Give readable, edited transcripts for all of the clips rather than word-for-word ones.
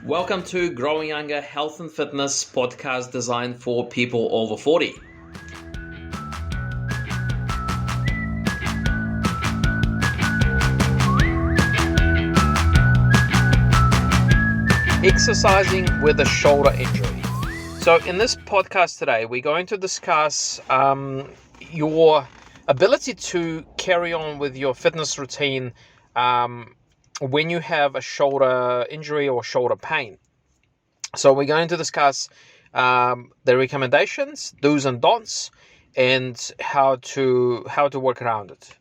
Welcome to Growing Younger Health and Fitness podcast designed for people over 40. Exercising with a shoulder injury. So in this podcast today, we're going to discuss your ability to carry on with your fitness routine when you have a shoulder injury or shoulder pain. So we're going to discuss the recommendations, do's and don'ts, and how to work around it.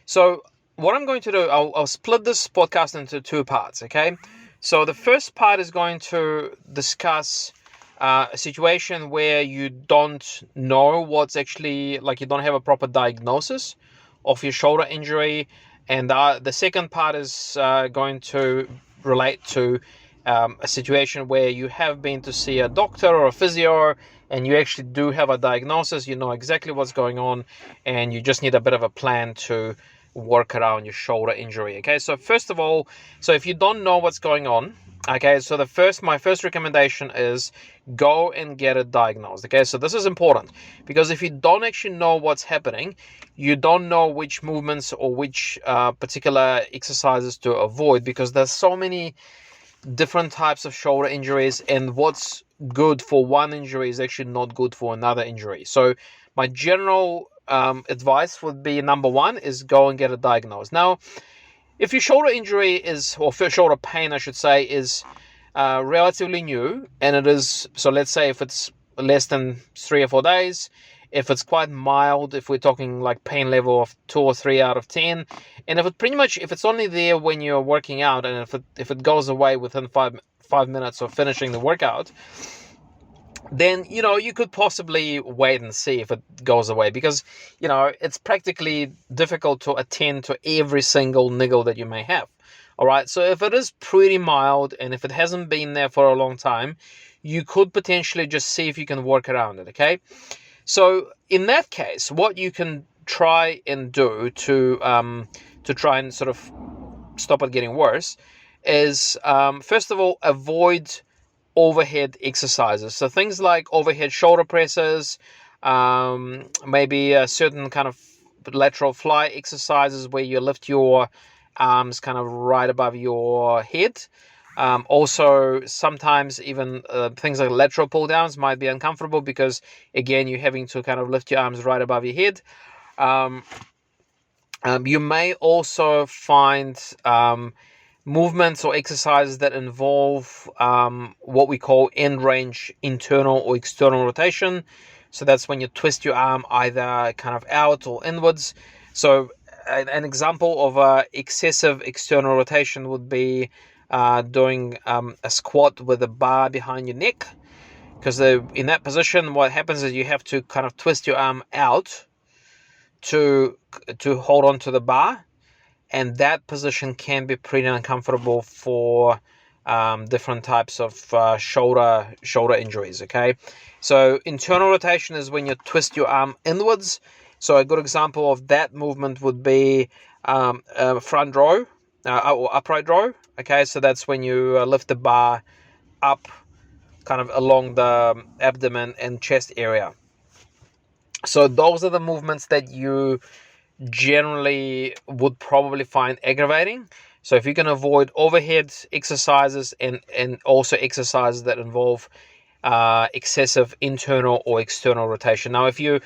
So what I'm going to do, I'll split this podcast into two parts, okay? So the first part is going to discuss a situation where you don't know what's actually, like you don't have a proper diagnosis of your shoulder injury. And the second part is going to relate to a situation where you have been to see a doctor or a physio and you actually do have a diagnosis, you know exactly what's going on, and you just need a bit of a plan to work around your shoulder injury. Okay, so first of all, so if you don't know what's going on, okay, so my first recommendation is go and get it diagnosed. Okay, so this is important because if you don't actually know what's happening, you don't know which movements or which particular exercises to avoid, because there's so many different types of shoulder injuries, and what's good for one injury is actually not good for another injury. So my general advice would be, number one is go and get it diagnosed. Now, if your shoulder injury is, or shoulder pain, I should say, is relatively new, and it is, so let's say if it's less than 3 or 4 days, if it's quite mild, if we're talking like pain level of 2 or 3 out of 10, and if it's only there when you're working out, and if it goes away within five minutes of finishing the workout, then, you could possibly wait and see if it goes away, because, it's practically difficult to attend to every single niggle that you may have. All right. So if it is pretty mild and if it hasn't been there for a long time, you could potentially just see if you can work around it. Okay. So in that case, what you can try and do to try and sort of stop it getting worse is, first of all, avoid overhead exercises. So things like overhead shoulder presses, maybe a certain kind of lateral fly exercises where you lift your arms kind of right above your head. Also, sometimes even things like lateral pull downs might be uncomfortable because, again, you're having to kind of lift your arms right above your head. You may also find movements or exercises that involve what we call end range internal or external rotation. So that's when you twist your arm either kind of out or inwards. So an example of excessive external rotation would be doing a squat with a bar behind your neck, because in that position what happens is you have to kind of twist your arm out to hold on to the bar, and that position can be pretty uncomfortable for different types of shoulder injuries. Okay, so internal rotation is when you twist your arm inwards. So a good example of that movement would be front row or upright row. Okay, so that's when you lift the bar up kind of along the abdomen and chest area. So those are the movements that you generally would probably find aggravating. So if you can avoid overhead exercises and also exercises that involve excessive internal or external rotation. Now, if you're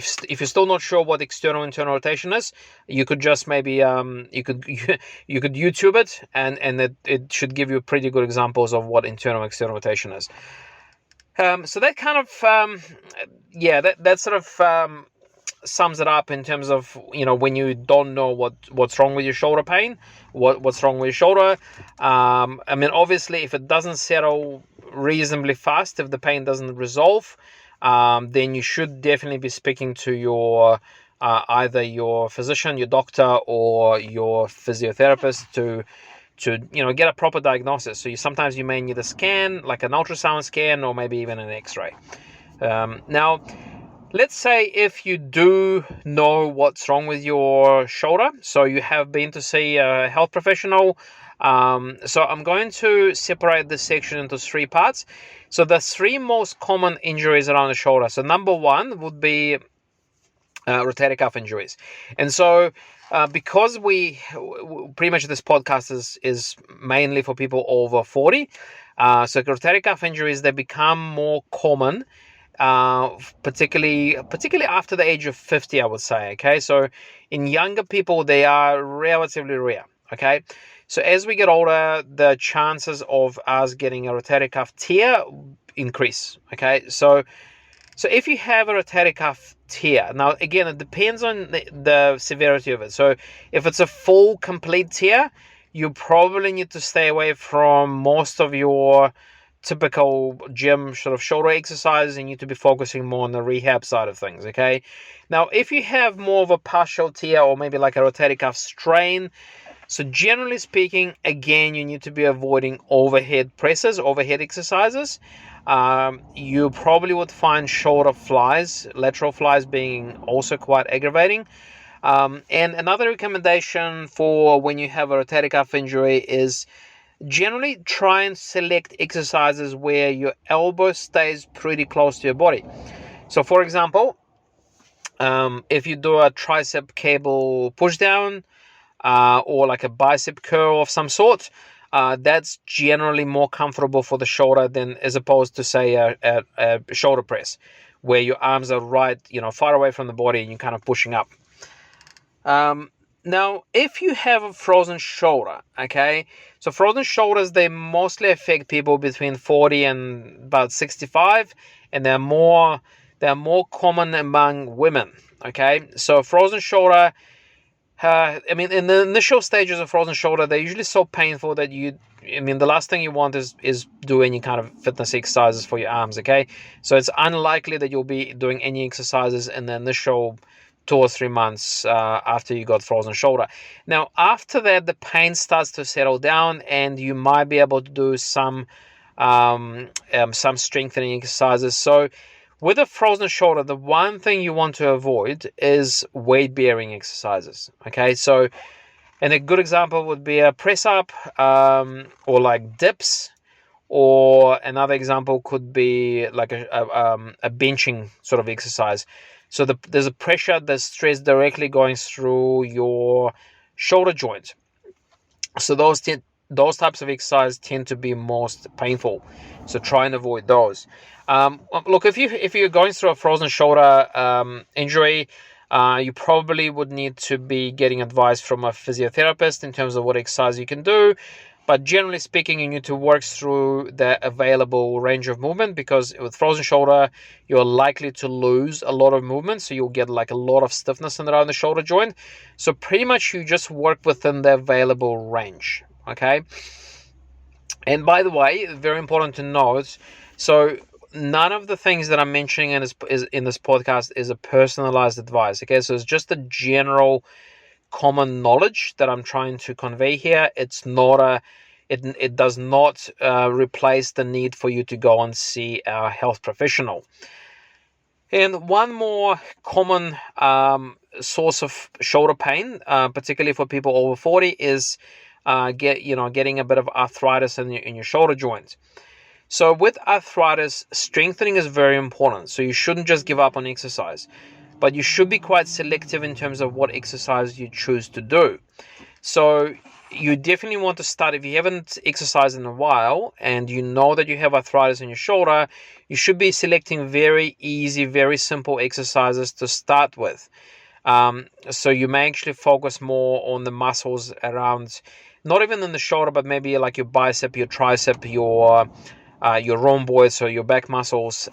still not sure what external internal rotation is, you could just maybe you could YouTube it, and it should give you pretty good examples of what internal and external rotation is. So that kind of that sort of sums it up in terms of, when you don't know what's wrong with your shoulder pain, what's wrong with your shoulder. I mean, obviously, if it doesn't settle reasonably fast, if the pain doesn't resolve, then you should definitely be speaking to your either your physician, your doctor, or your physiotherapist to get a proper diagnosis. So sometimes you may need a scan, like an ultrasound scan, or maybe even an X-ray. Now, let's say if you do know what's wrong with your shoulder, so you have been to see a health professional, So I'm going to separate this section into 3 parts. So the 3 most common injuries around the shoulder. So number 1 would be rotator cuff injuries. And so because pretty much this podcast is mainly for people over 40, so rotator cuff injuries, they become more common, particularly after the age of 50, I would say. Okay, so in younger people, they are relatively rare. Okay, so as we get older, the chances of us getting a rotator cuff tear increase. Okay, so if you have a rotator cuff tear, now again, it depends on the severity of it. So if it's a full, complete tear, you probably need to stay away from most of your typical gym sort of shoulder exercises, and you need to be focusing more on the rehab side of things. Okay, now if you have more of a partial tear or maybe like a rotator cuff strain, so generally speaking, again, you need to be avoiding overhead exercises. You probably would find shoulder flies, lateral flies being also quite aggravating. And another recommendation for when you have a rotator cuff injury is generally try and select exercises where your elbow stays pretty close to your body. So for example, if you do a tricep cable push down, or like a bicep curl of some sort, that's generally more comfortable for the shoulder than as opposed to say a shoulder press, where your arms are right, far away from the body and you're kind of pushing up. Now, if you have a frozen shoulder, okay, so frozen shoulders, they mostly affect people between 40 and about 65, and they're more common among women. Okay, so frozen shoulder. In the initial stages of frozen shoulder, they're usually so painful that the last thing you want is do any kind of fitness exercises for your arms, okay? So it's unlikely that you'll be doing any exercises in the initial 2 or 3 months after you got frozen shoulder. Now, after that, the pain starts to settle down, and you might be able to do some strengthening exercises. So with a frozen shoulder, the one thing you want to avoid is weight-bearing exercises. Okay, so, and a good example would be a press-up, or like dips, or another example could be like a benching sort of exercise. So there's a pressure, there's stress directly going through your shoulder joint. So those types of exercises tend to be most painful. So try and avoid those. Look, if you're going through a frozen shoulder injury, you probably would need to be getting advice from a physiotherapist in terms of what exercise you can do. But generally speaking, you need to work through the available range of movement, because with frozen shoulder, you're likely to lose a lot of movement. So you'll get like a lot of stiffness around the shoulder joint. So pretty much you just work within the available range. Okay. And by the way, very important to note, so none of the things that I'm mentioning in this podcast is a personalized advice. Okay. So it's just a general common knowledge that I'm trying to convey here. It's not it does not replace the need for you to go and see a health professional. And one more common source of shoulder pain, particularly for people over 40, is getting a bit of arthritis in your shoulder joint. So with arthritis, strengthening is very important. So you shouldn't just give up on exercise, but you should be quite selective in terms of what exercise you choose to do. So you definitely want to start, if you haven't exercised in a while and you know that you have arthritis in your shoulder, you should be selecting very easy, very simple exercises to start with. So you may actually focus more on the muscles around, not even in the shoulder, but maybe like your bicep, your tricep, your rhomboids, so your back muscles.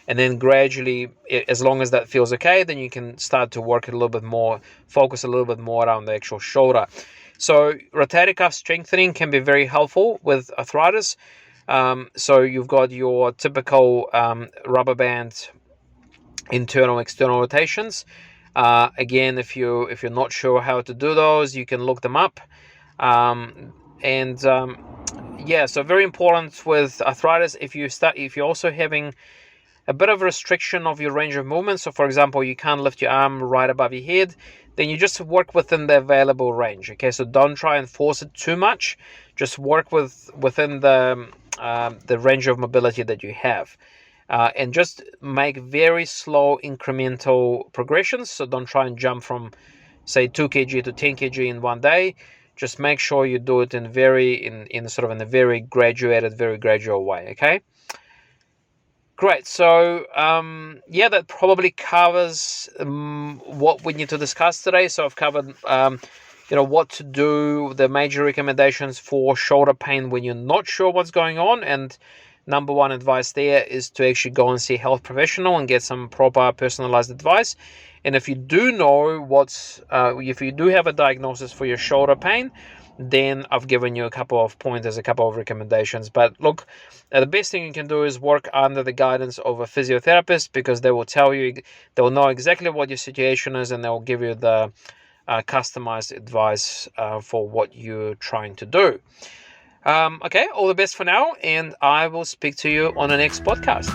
And then gradually, as long as that feels okay, then you can start to work a little bit more, focus a little bit more around the actual shoulder. So rotator cuff strengthening can be very helpful with arthritis. So you've got your typical rubber band internal, external rotations. Again, if you're not sure how to do those, you can look them up. So very important with arthritis. If you're also having a bit of restriction of your range of movement. So for example, you can't lift your arm right above your head, then you just work within the available range. Okay, so don't try and force it too much. Just work within the range of mobility that you have. And just make very slow incremental progressions. So don't try and jump from, say, 2 kg to 10 kg in one day. Just make sure you do it in a very graduated, very gradual way. Okay. Great. So yeah, that probably covers what we need to discuss today. So I've covered what to do, the major recommendations for shoulder pain when you're not sure what's going on, and number one advice there is to actually go and see a health professional and get some proper personalized advice. And if you do know if you do have a diagnosis for your shoulder pain, then I've given you a couple of pointers, a couple of recommendations. But look, the best thing you can do is work under the guidance of a physiotherapist, because they will know exactly what your situation is, and they will give you the customized advice for what you're trying to do. Okay, all the best for now, and I will speak to you on the next podcast.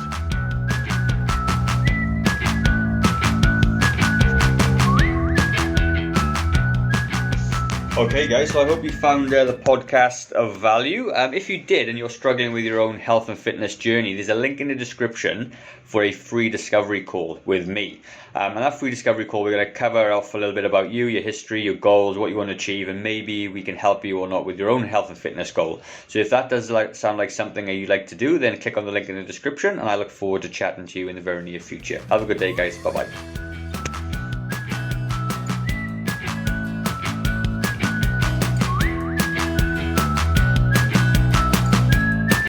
Okay guys, so I hope you found the podcast of value. If you did and you're struggling with your own health and fitness journey, there's a link in the description for a free discovery call with me. And that free discovery call, we're going to cover off a little bit about you, your history, your goals, what you want to achieve, and maybe we can help you or not with your own health and fitness goal. So if that does sound like something that you'd like to do, then click on the link in the description, and I look forward to chatting to you in the very near future. Have a good day guys, bye bye.